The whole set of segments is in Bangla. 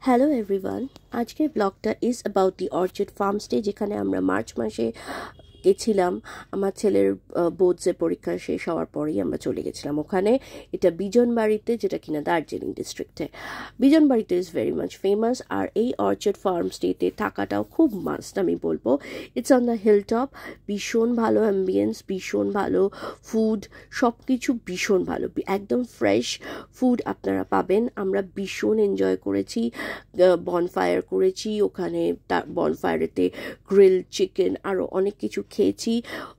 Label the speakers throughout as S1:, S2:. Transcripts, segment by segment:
S1: হ্যালো এভরিওয়ান, আজকের ব্লগটা is about the Orchid farm stay, যেখানে আমরা মার্চ মাসে গেছিলাম। আমার ছেলের বোর্ডসের পরীক্ষা শেষ হওয়ার পরেই আমরা চলে গেছিলাম ওখানে। এটা বিজনবাড়িতে, যেটা কিনা দার্জিলিং ডিস্ট্রিক্টে। বিজনবাড়িতে ইজ ভেরি মাচ ফেমাস, আর এই অর্চিড ফার্ম স্টেতে থাকাটাও খুব মাস্ট আমি বলবো। It's on the hill top, ভীষণ ভালো অ্যাম্বিয়েন্স, ভীষণ ভালো ফুড, সব কিছু ভীষণ ভালো, একদম ফ্রেশ ফুড আপনারা পাবেন। আমরা ভীষণ এনজয় করেছি, বনফায়ার করেছি ওখানে, তার বনফায়ারেতে গ্রিল চিকেন আরও অনেক কিছু খেয়েছি।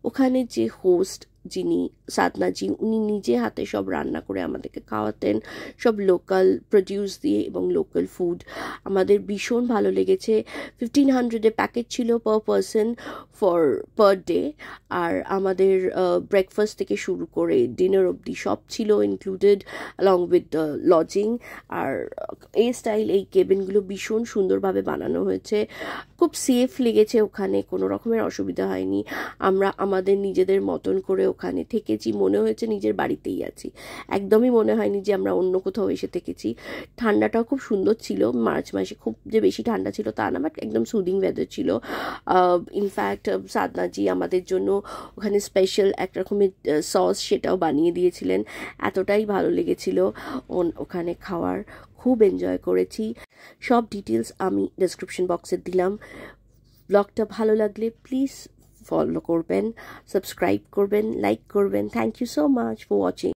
S1: ওখানে যে হোস্ট যিনি সাধনাজি, উনি নিজে হাতে সব রান্না করে আমাদেরকে খাওয়াতেন, সব লোকাল প্রডিউস দিয়ে এবং লোকাল ফুড। আমাদের ভীষণ ভালো লেগেছে। 1500-এ প্যাকেজ ছিল পার পারসন পার ডে, আর আমাদের ব্রেকফাস্ট থেকে শুরু করে ডিনার অবধি সব ছিল included, along with the lodging. আর এই স্টাইল, এই কেবিনগুলো ভীষণ সুন্দরভাবে বানানো হয়েছে, খুব সেফ লেগেছে, ওখানে কোনো রকমের অসুবিধা হয়নি। আমরা আমাদের নিজেদের মতন করে ওখানে থেকেছি, মনে হয়েছে নিজের বাড়িতেই আছি, একদমই মনে হয়নি যে আমরা অন্য কোথাও এসে থেকেছি। ঠান্ডাটাও খুব সুন্দর ছিল, মার্চ মাসে খুব যে বেশি ঠান্ডা ছিল তা না, বাট একদম সুদিং ওয়েদার ছিল। ইনফ্যাক্ট সাধনাজি আমাদের জন্য ওখানে স্পেশাল এক রকমের সস সেটাও বানিয়ে দিয়েছিলেন, এতটাই ভালো লেগেছিল ওখানে খাওয়ার, খুব এনজয় করেছি। সব ডিটেলস আমি ডেসক্রিপশন বক্সে দিলাম। ব্লগটা ভালো লাগলে প্লিজ ফলো করবেন, সাবস্ক্রাইব করবেন, লাইক করবেন। Thank you so much for watching.